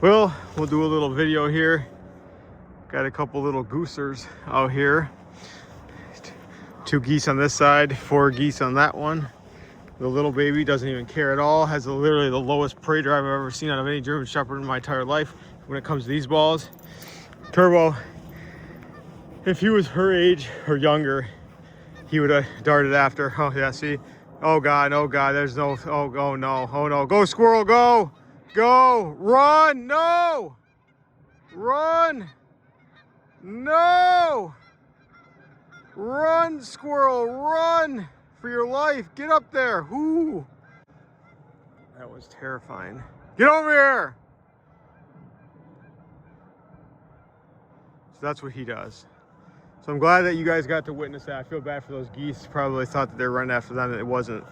Well, we'll do a little video here. Got a couple little goosers out here. 2 geese on this side, 4 geese on that one. The little baby doesn't even care at all. Has literally the lowest prey drive I've ever seen out of any German Shepherd in my entire life when it comes to these balls. Turbo, if he was her age or younger, he would have darted after. Oh yeah, see? Oh God, there's no, oh no. Go Squirrel, go! Go! Run! No! Run! No! Run, Squirrel, run for your life. Get up there. Ooh. That was terrifying. Get over here. So that's what he does. So I'm glad that you guys got to witness that. I feel bad for those geese. Probably thought that they were running after them and it wasn't.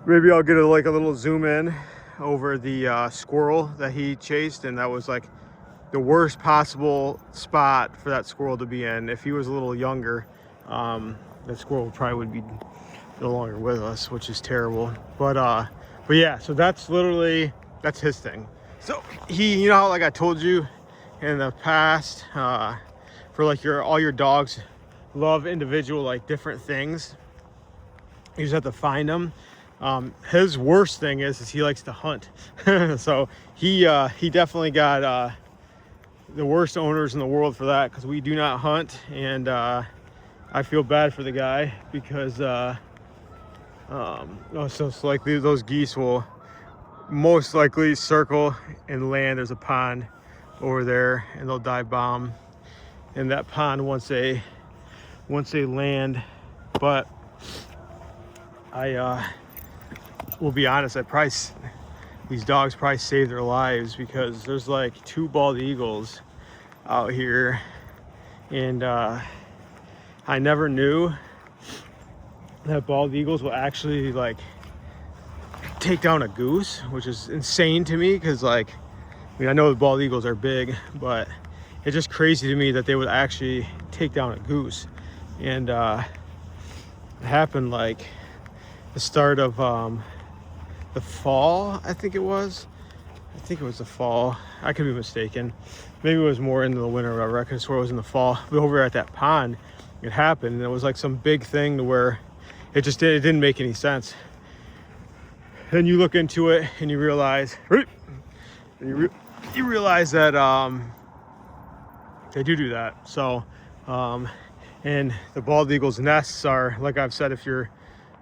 Maybe I'll get a little zoom in over the squirrel that he chased, and that was like the worst possible spot for that squirrel to be in. If he was a little younger, that squirrel probably would be no longer with us, which is terrible. But yeah, so that's his thing. So he, you know, like I told you in the past, for like all your dogs love individual, like different things. You just have to find them. His worst thing is he likes to hunt. So he definitely got the worst owners in the world for that, because we do not hunt. And I feel bad for the guy because so like those geese will most likely circle and land. There's a pond over there and they'll dive bomb in that pond once they land. But I will be honest, these dogs probably save their lives, because there's like 2 bald eagles out here, and I never knew that bald eagles will actually like take down a goose, which is insane to me, because like, I mean, I know the bald eagles are big, but it's just crazy to me that they would actually take down a goose. And it happened like the start of the fall, I think it was the fall. I could be mistaken. Maybe it was more into the winter, whatever. I could swear it was in the fall. But over at that pond, it happened, and it was like some big thing to where it didn't make any sense. Then you look into it and you realize, you realize that they do that. So, and the bald eagle's nests are, like I've said, if you're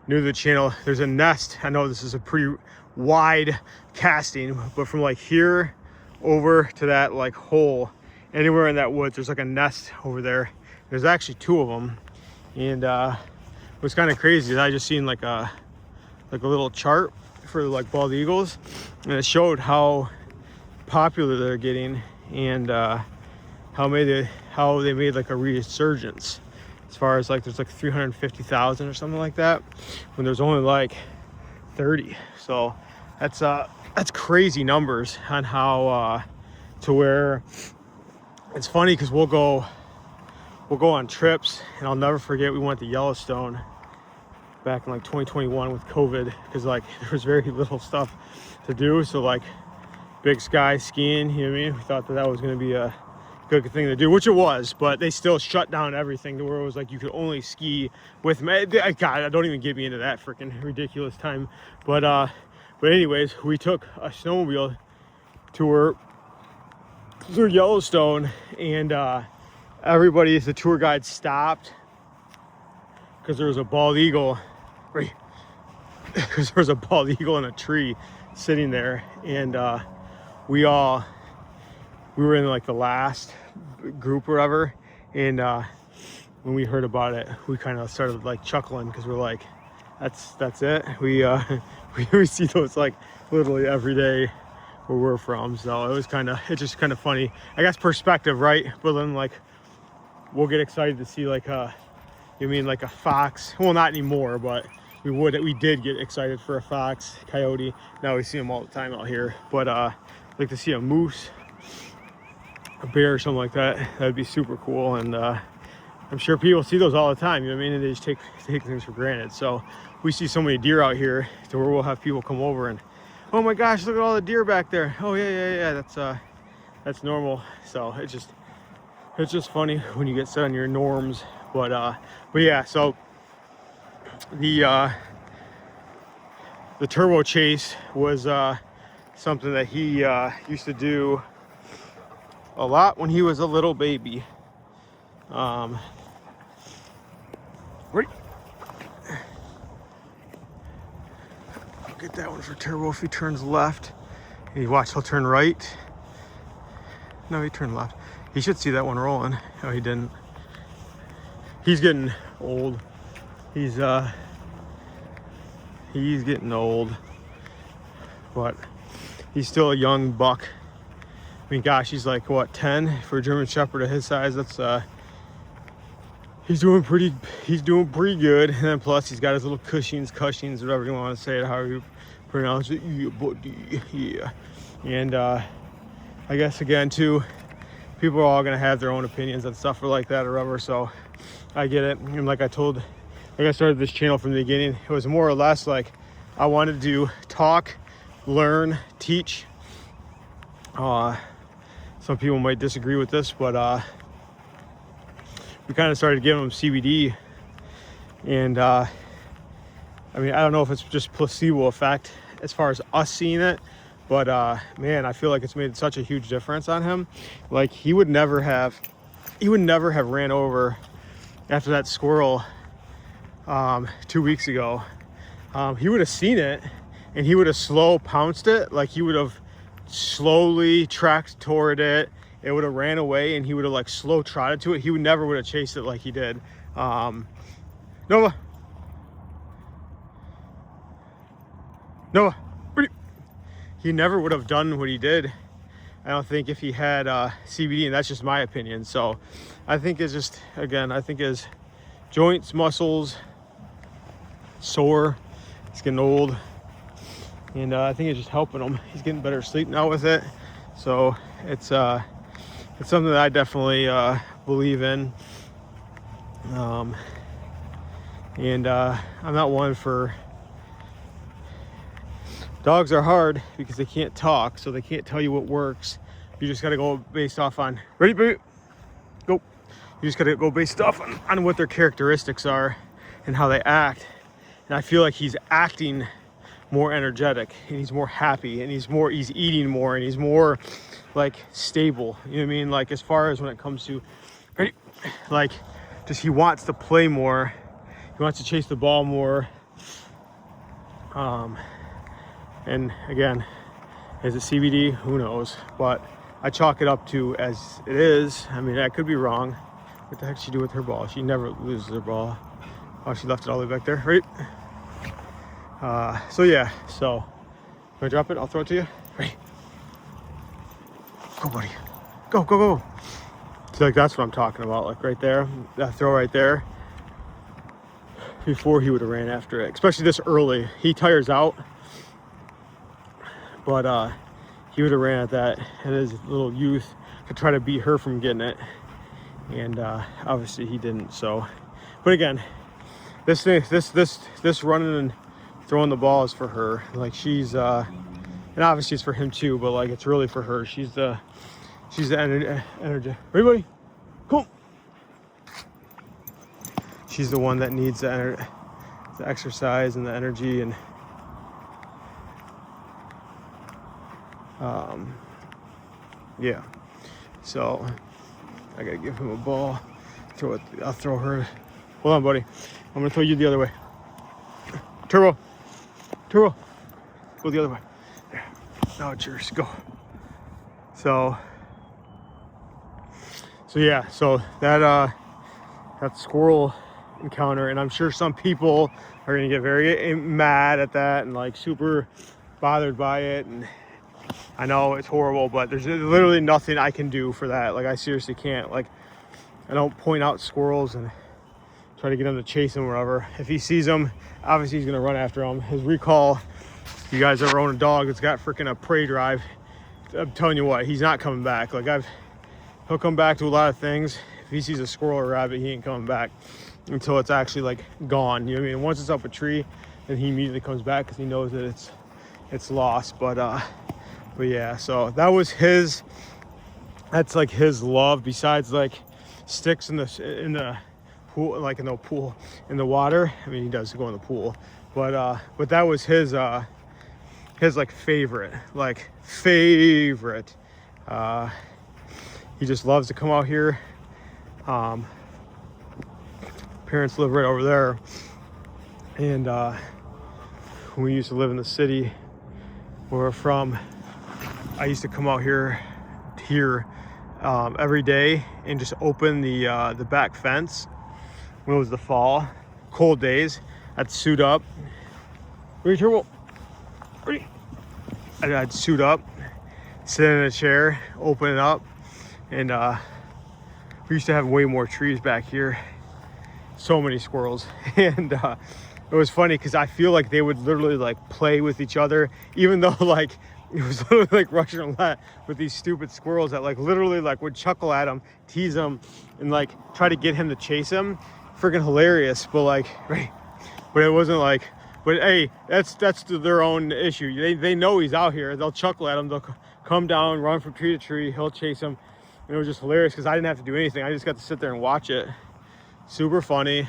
new to the channel, there's a nest. I know this is a pretty wide casting, but from like here over to that like hole, anywhere in that woods, there's like a nest over there. There's actually 2 of them. And what's kind of crazy is I just seen like a little chart for like bald eagles, and it showed how popular they're getting, and how they made like a resurgence. As far as like, there's like 350,000 or something like that, when there's only like 30. So that's crazy numbers on how to where it's funny, because we'll go on trips, and I'll never forget, we went to Yellowstone back in like 2021 with COVID, because like there was very little stuff to do. So like big sky skiing, you know what I mean? We thought that was going to be a good thing to do, which it was, but they still shut down everything to where it was like you could only ski with God, don't even get me into that freaking ridiculous time. But anyways, we took a snowmobile tour through Yellowstone, and the tour guide stopped because there was a bald eagle, right? Because there was a bald eagle in a tree sitting there, and we were in like the last group or whatever, and when we heard about it, we kind of started like chuckling, because we're like, that's it. We see those like literally every day where we're from. So it's just kind of funny, I guess, perspective, right? But then like we'll get excited to see like like a fox. Well, not anymore, but we did get excited for a fox, coyote. Now we see them all the time out here. But like to see a moose, a bear, or something like that, that'd be super cool. And I'm sure people see those all the time, you know what I mean? And they just take things for granted. So we see so many deer out here to where we'll have people come over and Oh my gosh, look at all the deer back there. Oh yeah, that's normal. So it's just funny when you get set on your norms. But yeah, so the turbo chase was something that he used to do a lot when he was a little baby. Ready? I'll get that one for Turbo if he turns left. And you watch, he'll turn right. No, he turned left. He should see that one rolling. Oh, he didn't. He's getting old. He's getting old, but he's still a young buck. I mean, gosh, he's like what, 10 for a German Shepherd of his size. That's he's doing pretty good. And then plus he's got his little Cushings, whatever you want to say it, how you pronounce it. Yeah, buddy. Yeah. And I guess again too, people are all gonna have their own opinions on stuff like that or whatever. So I get it. And like I started this channel from the beginning. It was more or less like I wanted to talk, learn, teach. Some people might disagree with this, but we kind of started giving them CBD, and I mean, I don't know if it's just placebo effect as far as us seeing it, but man, I feel like it's made such a huge difference on him. Like he would never have ran over after that squirrel 2 weeks ago. He would have seen it and he would have slow pounced it. Like he would have slowly tracked toward it. It would have ran away and he would have like slow trotted to it. He would never would have chased it like he did. Nova, he never would have done what he did, I don't think, if he had CBD, and that's just my opinion. So I think it's just, again, I think his joints, muscles, sore, he's getting old, and I think it's just helping him. He's getting better sleep now with it. So it's something that I definitely believe in. And I'm not one for, dogs are hard because they can't talk, so they can't tell you what works. You just got to go based off on, ready, baby, go. You just got to go based off on what their characteristics are and how they act. And I feel like he's acting more energetic and he's more happy and he's eating more and he's more like stable. You know what I mean? Like as far as when it comes to, ready, like just he wants to play more. He wants to chase the ball more. And again, is it CBD? Who knows? But I chalk it up to as it is. I mean, I could be wrong. What the heck did she do with her ball? She never loses her ball. Oh, she left it all the way back there, right? So yeah, so can I drop it? I'll throw it to you. Ready? Go, buddy. Go, go, go. So like that's what I'm talking about. Like right there, that throw right there. Before he would have ran after it, especially this early. He tires out. But he would have ran at that in his little youth to try to beat her from getting it, and obviously he didn't. So, but again, this running and throwing the ball is for her. Like she's and obviously it's for him too, but like it's really for her. She's the energy. Everybody, cool. She's the one that needs the exercise and the energy and. Yeah, so I gotta give him a ball. I'll throw her. Hold on, buddy. I'm gonna throw you the other way. Turbo, go the other way. There. Now it's yours. Go. So yeah. So that squirrel encounter, and I'm sure some people are gonna get very mad at that and like super bothered by it, and I know it's horrible, but there's literally nothing I can do for that. Like I seriously can't. Like I don't point out squirrels and try to get him to chase him wherever. If he sees them, obviously he's gonna run after him. His recall, if you guys ever own a dog that's got freaking a prey drive, I'm telling you what, he's not coming back. Like he'll come back to a lot of things. If he sees a squirrel or a rabbit, he ain't coming back until it's actually like gone. You know what I mean? Once it's up a tree, then he immediately comes back because he knows that it's, it's lost. But yeah, so that was his, that's like his love, besides like sticks in the pool, like in the pool, in the water. I mean, he does go in the pool, but that was his like favorite. He just loves to come out here. Parents live right over there, and when we used to live in the city where we're from, I used to come out here every day and just open the back fence when it was the fall, cold days. I'd suit up. Ready, Turbo? Ready? I'd suit up, sit in a chair, open it up, and we used to have way more trees back here. So many squirrels. And it was funny because I feel like they would literally like play with each other, even though like it was literally like Russian roulette with these stupid squirrels that like literally like would chuckle at him, tease him, and like try to get him to chase him. Freaking hilarious. But like, right, but it wasn't like, but hey, that's their own issue. They know he's out here. They'll chuckle at him. They'll come down, run from tree to tree. He'll chase him. And it was just hilarious because I didn't have to do anything. I just got to sit there and watch it. Super funny,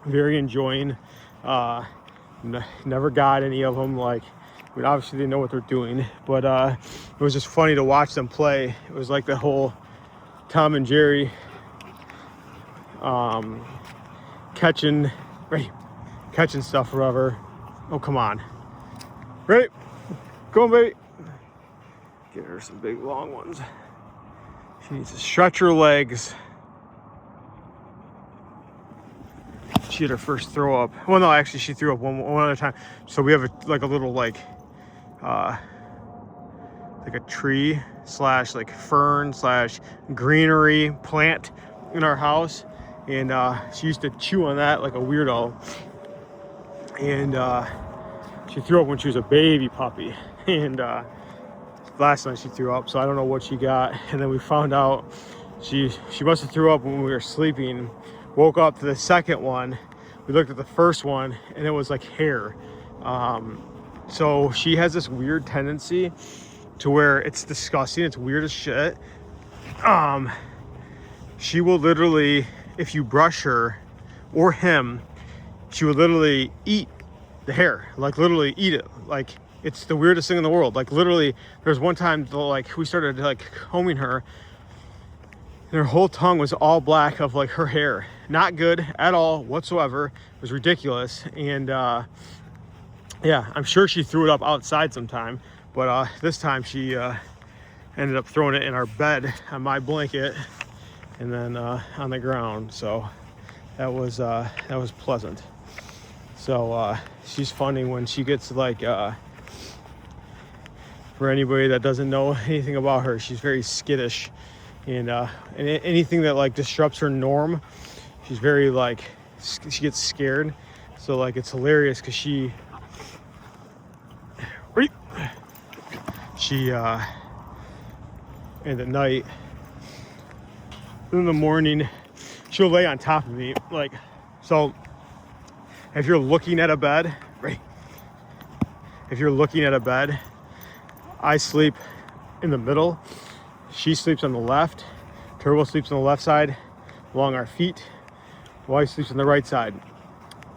very enjoying. Never got any of them. Like, I mean, obviously they know what they're doing, but it was just funny to watch them play. It was like the whole Tom and Jerry catching stuff forever. Oh, come on. Ready? Go on, baby. Get her some big long ones. She needs to stretch her legs. She had her first throw up. Well, no, actually she threw up one other time. So we have a little like a tree slash like fern slash greenery plant in our house. And she used to chew on that like a weirdo. And she threw up when she was a baby puppy. And last night she threw up, so I don't know what she got. And then we found out she must have threw up when we were sleeping. Woke up to the second one. We looked at the first one and it was like hair. So she has this weird tendency to where it's disgusting. It's weird as shit. She will literally, if you brush her or him, she will literally eat the hair, like literally eat it. Like, it's the weirdest thing in the world. Like, literally, there's one time like we started like combing her, and her whole tongue was all black of like her hair. Not good at all whatsoever. It was ridiculous. And yeah, I'm sure she threw it up outside sometime, but this time she ended up throwing it in our bed on my blanket and then on the ground. So that was pleasant. So she's funny when she gets like for anybody that doesn't know anything about her, she's very skittish. And anything that like disrupts her norm, she's very like, she gets scared. So like, it's hilarious because she and at night, in the morning, she'll lay on top of me. Like, so if you're looking at a bed, right? If you're looking at a bed, I sleep in the middle. She sleeps on the left. Turbo sleeps on the left side along our feet. Wife sleeps on the right side.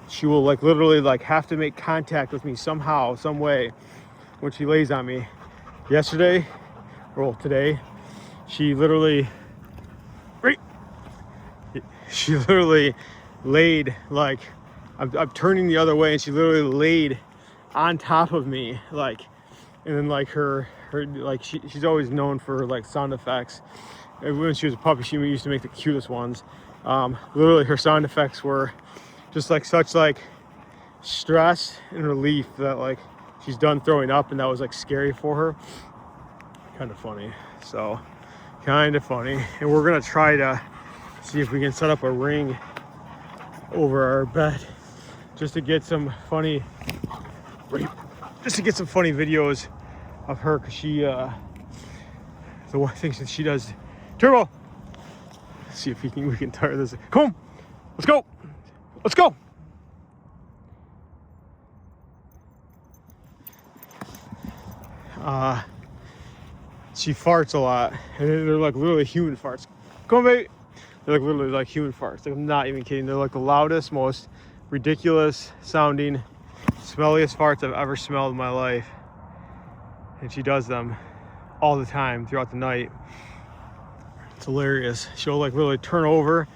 She will like literally like have to make contact with me somehow, some way when she lays on me. Yesterday, or today, she literally laid like, I'm turning the other way and she literally laid on top of me, like, and then like her like she's always known for like sound effects. And when she was a puppy, she used to make the cutest ones. Literally her sound effects were just like such like stress and relief that like she's done throwing up, and that was like scary for her. Kind of funny. So kind of funny. And we're gonna try to see if we can set up a ring over our bed just to get some funny videos of her, because she the one thing that she does. Turbo, let's see if we can tire this. Come on, let's go, let's go. She farts a lot, and they're like literally human farts. Come on, baby. They're like literally like human farts. Like, I'm not even kidding. They're like the loudest, most ridiculous sounding, smelliest farts I've ever smelled in my life. And she does them all the time throughout the night. It's hilarious. She'll like literally turn over,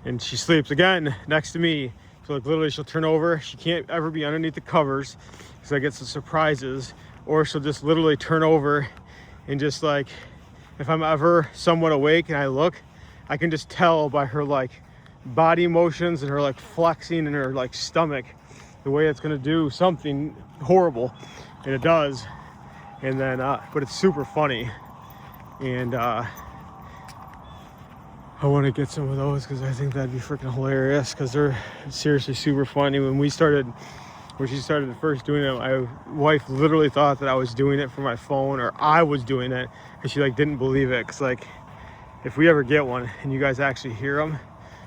and she sleeps again next to me. So like literally she'll turn over. She can't ever be underneath the covers because I get some surprises. Or she'll just literally turn over and just like, if I'm ever somewhat awake and I look, I can just tell by her like body motions and her like flexing and her like stomach, the way it's gonna do something horrible, and it does. And then, but it's super funny, and I want to get some of those because I think that'd be freaking hilarious. Because they're seriously super funny. When she started first doing it, my wife literally thought that I was doing it for my phone, or I was doing it, and she like didn't believe it. Because like, if we ever get one and you guys actually hear them,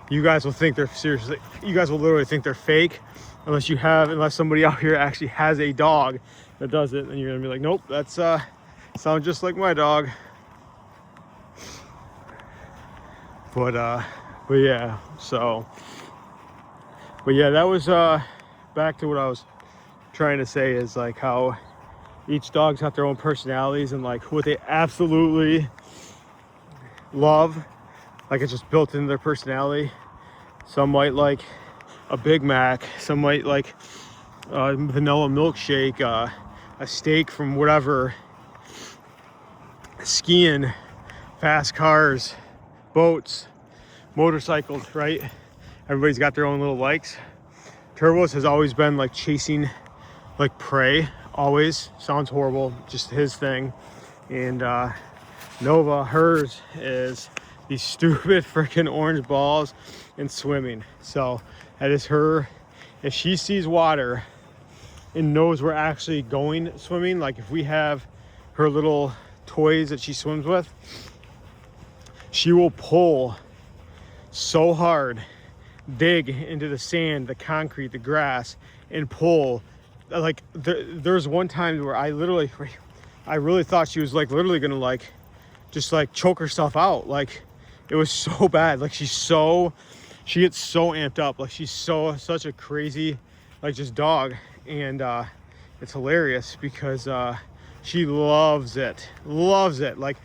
you guys will think they're seriously, you guys will literally think they're fake, unless somebody out here actually has a dog that does it, and you're gonna be like, nope, that's sounds just like my dog. But yeah, that was back to what I was trying to say, is like how each dog's got their own personalities and like what they absolutely love, like it's just built into their personality. Some might like a Big Mac, some might like a vanilla milkshake, a steak from whatever, skiing, fast cars, boats, motorcycles, right? Everybody's got their own little likes. Turbo's has always been like chasing like prey, always. Sounds horrible, just his thing. And Nova, hers is these stupid freaking orange balls and swimming. So that is her. If she sees water and knows we're actually going swimming, like if we have her little toys that she swims with, she will pull so hard, dig into the sand, the concrete, the grass, and pull. Like there's one time where I really thought she was like literally gonna like just like choke herself out. Like it was so bad. Like she gets so amped up. Like she's such a crazy like just dog. And it's hilarious because she loves it. Like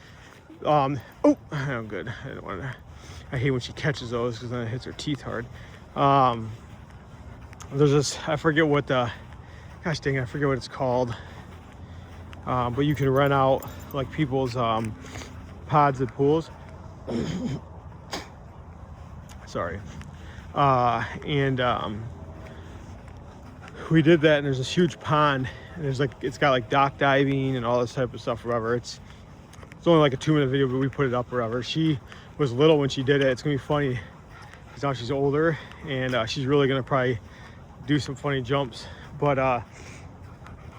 oh, I'm good. I don't want to. I hate when she catches those because then it hits her teeth hard. There's this, I forget what gosh dang it, I forget what it's called. But you can rent out like people's pods at pools. Sorry. We did that, and there's this huge pond, and it's got like dock diving and all this type of stuff, whatever. It's only like a 2-minute video, but we put it up wherever. She was little when she did it. It's gonna be funny because now she's older, and she's really gonna probably do some funny jumps. But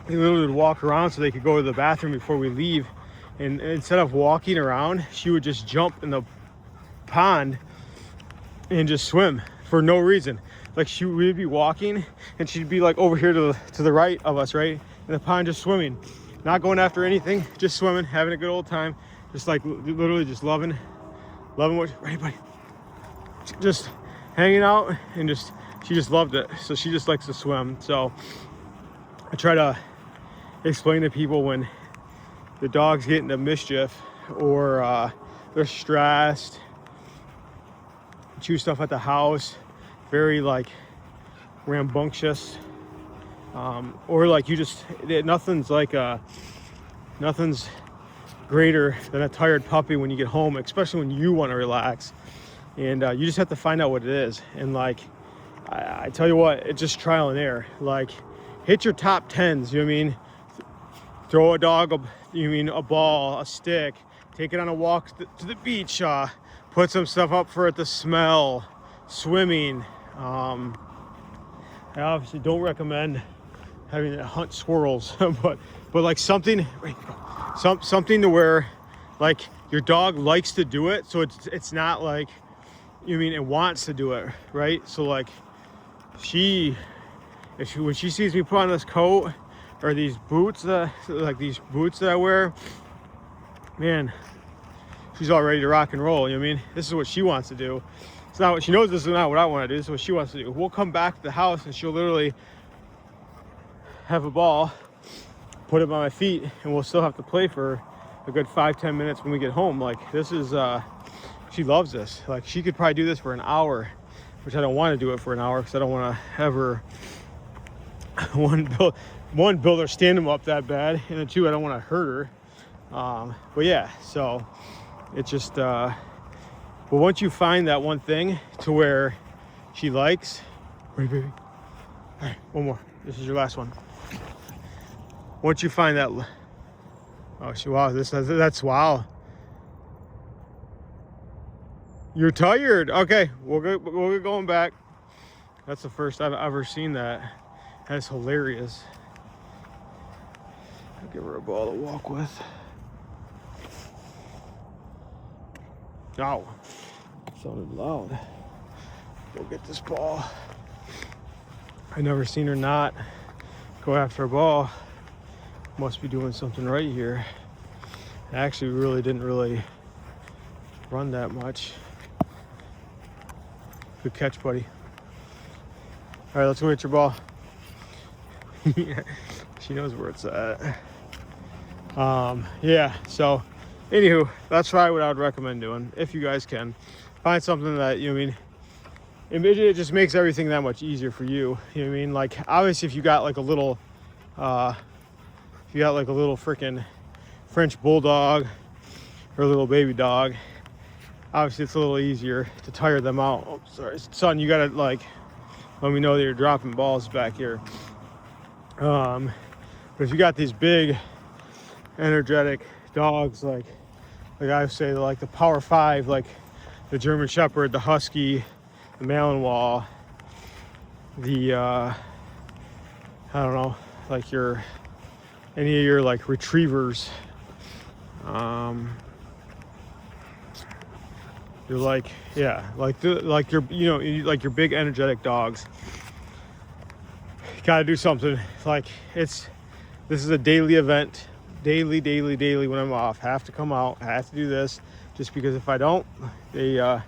we literally would walk around so they could go to the bathroom before we leave, and instead of walking around, she would just jump in the pond and just swim for no reason. Like we'd be walking and she'd be like over here to the right of us, right in the pond, just swimming, not going after anything, just swimming, having a good old time, just like literally just loving what, right buddy, just hanging out, and she just loved it. So she just likes to swim. So I try to explain to people when the dogs get into mischief or they're stressed, chew stuff at the house, very like rambunctious, or like nothing's greater than a tired puppy when you get home, especially when you want to relax, and you just have to find out what it is. And like I tell you what, it's just trial and error. Like hit your top 10s, you know what I mean? Throw a dog a ball, a stick, take it on a walk to the beach, put some stuff up for it to smell, swimming. I obviously don't recommend having to hunt squirrels, but like something to where like your dog likes to do it, so it's not like, you mean, it wants to do it, right? So like when she sees me put on this coat, or these boots that I wear, man, she's all ready to rock and roll. You know what I mean? This is what she wants to do. It's not what she knows. This is not what I want to do. This is what she wants to do. We'll come back to the house and she'll literally have a ball, put it on my feet, and we'll still have to play for a good 5-10 minutes when we get home. Like, this is she loves this. Like, she could probably do this for an hour, which I don't want to do it for an hour because I don't want to have her one build her stand-em up that bad, and then two, I don't want to hurt her. But yeah, so it's just but once you find that one thing to where she likes, ready, baby? All right, one more. This is your last one. Once you find that, oh, wow, that's wow. You're tired. Okay, we'll get going back. That's the first I've ever seen that. That's hilarious. I'll give her a ball to walk with. Ow, sounded loud. Go get this ball. I never seen her not go after a ball. Must be doing something right here. I actually didn't really run that much. Good catch, buddy. All right, let's go get your ball. She knows where it's at. Yeah, so anywho, that's probably what I would recommend doing if you guys can. Find something that, you know what I mean, it just makes everything that much easier for you. You know what I mean? Like, obviously if you got like a little freaking French bulldog or a little baby dog, obviously it's a little easier to tire them out. Oh, sorry, son, you gotta like let me know that you're dropping balls back here. But if you got these big energetic dogs, like I say, like the Power 5, like the German Shepherd, the Husky, the Malinois, the I don't know, like any of your like retrievers, you're like, yeah, like your, you know, like your big energetic dogs. Got to do something. Like, this is a daily event, daily when I'm off. Have to come out, have to do this, just because if I don't, they are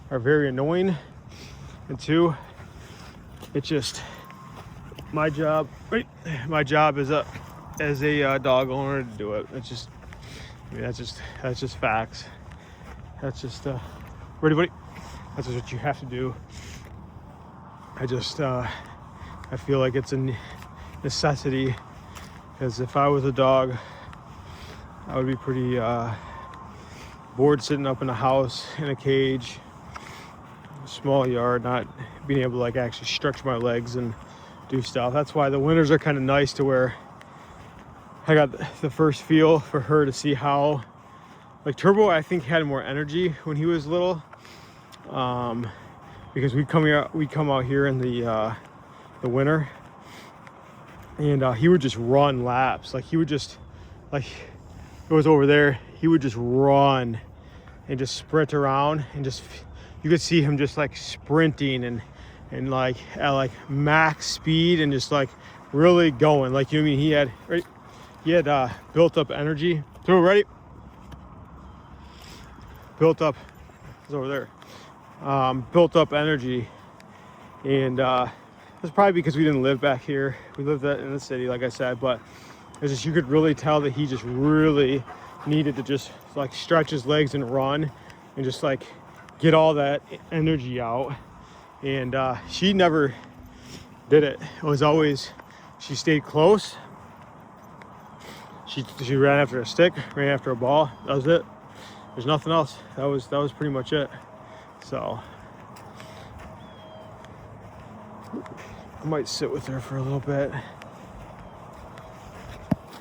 very annoying. And two, it's just my job, right? My job is as a dog owner to do it. It's just, I mean, that's just facts. That's just ready, buddy? That's just what you have to do. I feel like it's a necessity, because if I was a dog, I would be pretty bored sitting up in a house in a cage, a small yard, not being able to like actually stretch my legs and do stuff. That's why the winters are kind of nice, to where I got the first feel for her to see how, like Turbo, I think had more energy when he was little, because we come out here in the winter, and he would just run laps. Like, he would just, like, it was over there, he would just run and just sprint around, and just, you could see him just like sprinting and like at like max speed, and just like really going, like, you know what I mean, he had built up energy. Throw, ready? Built up, it's over there. Built up energy, and it's probably because we didn't live back here. We lived in the city, like I said, but it's just, you could really tell that he just really needed to just like stretch his legs and run and just like get all that energy out. And she never did it. It was always, she stayed close. She ran after a stick, ran after a ball. That was it. There's nothing else. That was pretty much it. So I might sit with her for a little bit,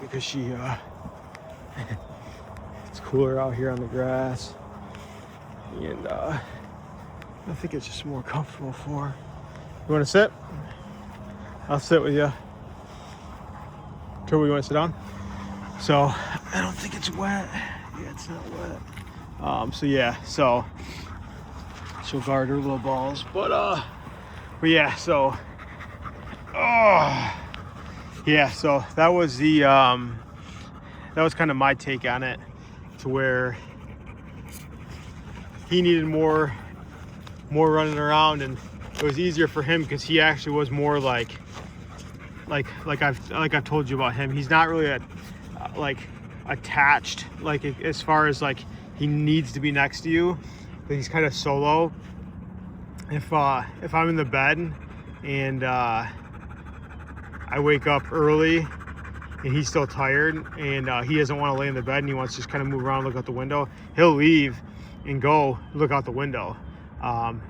because she it's cooler out here on the grass, and I think it's just more comfortable for her. You want to sit? I'll sit with you. Turbo, you want to sit down? So I don't think it's wet. Yeah, it's not wet. So yeah, so she'll guard her little balls, but yeah, so yeah, so that was the that was kind of my take on it, to where he needed more running around, and it was easier for him because he actually was more like I've told you about him. He's not really like attached, like as far as like he needs to be next to you, but he's kind of solo. If I'm in the bed and I wake up early and he's still tired and he doesn't want to lay in the bed and he wants to just kind of move around, look out the window, he'll leave and go look out the window.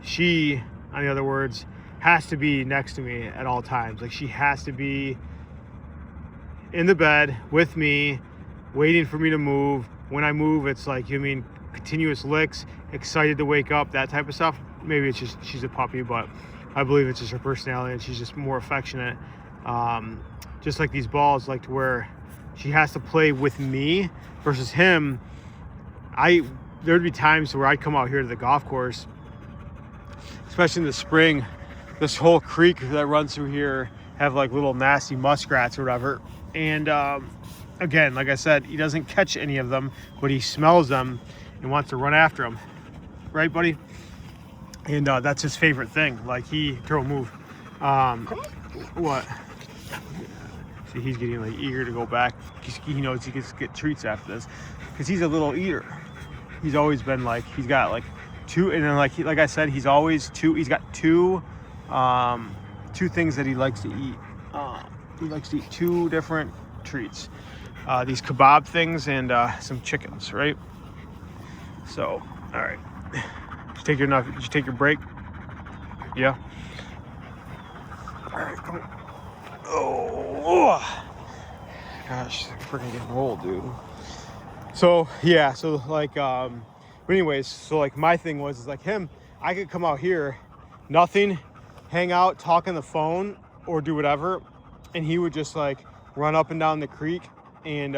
She, on the other words, has to be next to me at all times. Like, she has to be in the bed with me, waiting for me to move. When I move, it's like, you mean continuous licks, excited to wake up, that type of stuff. Maybe it's just she's a puppy, but I believe it's just her personality and she's just more affectionate. Just like these balls, like to where she has to play with me versus him. There'd be times where I'd come out here to the golf course, especially in the spring. This whole creek that runs through here have like little nasty muskrats or whatever. And again, like I said, he doesn't catch any of them, but he smells them and wants to run after them. Right, buddy? And that's his favorite thing. Like, Turtle, move. What? See, he's getting like eager to go back. He knows he gets to get treats after this because he's a little eater. He's always been like, he's got like two, and then like I said, he's always two. He's got two things that he likes to eat. He likes to eat two different treats. These kebab things and some chickens, right? So, all right. Did you take your break? Yeah. All right, come on. Oh, gosh, I'm freaking getting old, dude. So yeah, so like, but anyways, so like my thing was, is like him, I could come out here, nothing, hang out, talk on the phone, or do whatever, and he would just like run up and down the creek and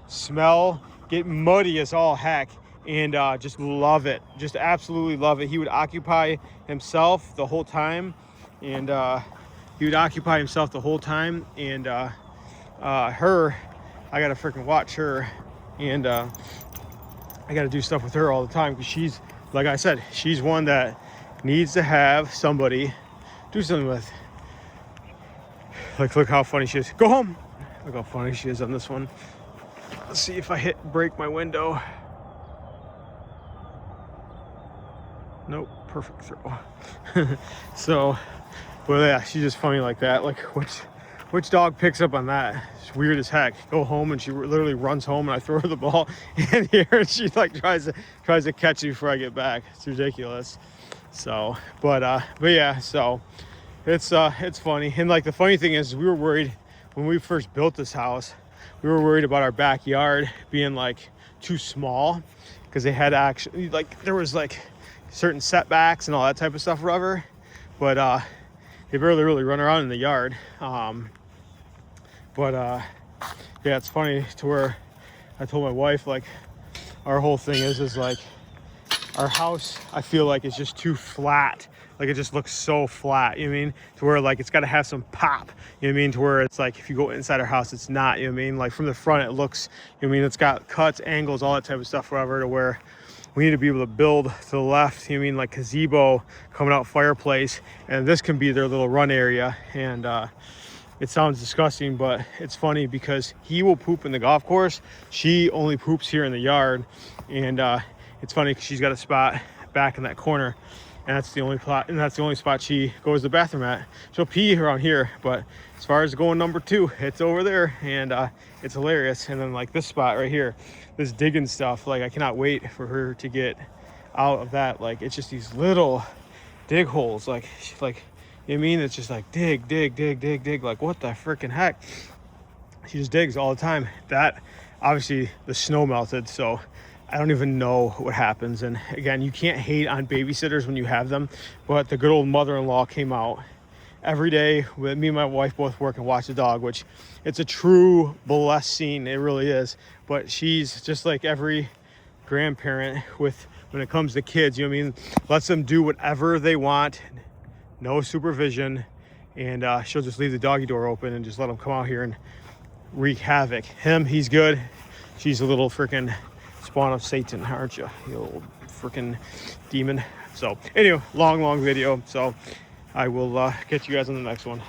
smell, get muddy as all heck, and just love it, just absolutely love it. He would occupy himself the whole time, and her, I gotta freaking watch her, and I gotta do stuff with her all the time because she's, like I said, she's one that needs to have somebody do something with. Like, look how funny she is. Go home. Look how funny she is on this one. Let's see if I break my window. Nope, perfect throw. So, well, yeah, she's just funny like that. Like, which dog picks up on that? It's weird as heck. Go home and she literally runs home and I throw her the ball in here and she like tries to catch me before I get back. It's ridiculous. So, but yeah, so it's funny. And like the funny thing is, we were worried when we first built this house. We were worried about our backyard being like too small because they had actually, like, there was like certain setbacks and all that type of stuff, rubber, but they barely really run around in the yard. Yeah, it's funny to where I told my wife, like, our whole thing is like our house, I feel like it's just too flat. Like, it just looks so flat, you know what I mean? To where like it's got to have some pop, you know what I mean? To where it's like if you go inside our house, it's not, you know what I mean? Like from the front, it looks, you know what I mean? It's got cuts, angles, all that type of stuff, whatever, to where we need to be able to build to the left, you know what I mean? Like gazebo, coming out fireplace, and this can be their little run area. And it sounds disgusting, but it's funny because he will poop in the golf course. She only poops here in the yard. And it's funny because she's got a spot back in that corner. And that's the only spot she goes to the bathroom at. She'll pee around here, but as far as going number 2, it's over there, and it's hilarious. And then like this spot right here, this digging stuff, like I cannot wait for her to get out of that. Like, it's just these little dig holes, like you know what I mean? It's just like dig, like what the freaking heck? She just digs all the time. That, obviously the snow melted, so I don't even know what happens. And again, you can't hate on babysitters when you have them, but the good old mother-in-law came out every day with me and my wife both work and watch the dog, which it's a true blessed scene. It really is. But she's just like every grandparent with when it comes to kids, you know what I mean? Lets them do whatever they want, no supervision, and she'll just leave the doggy door open and just let him come out here and wreak havoc. Him, he's good. She's a little freaking spawn of Satan, aren't you? You old freaking demon. So anyway, long video. So I will catch you guys on the next one.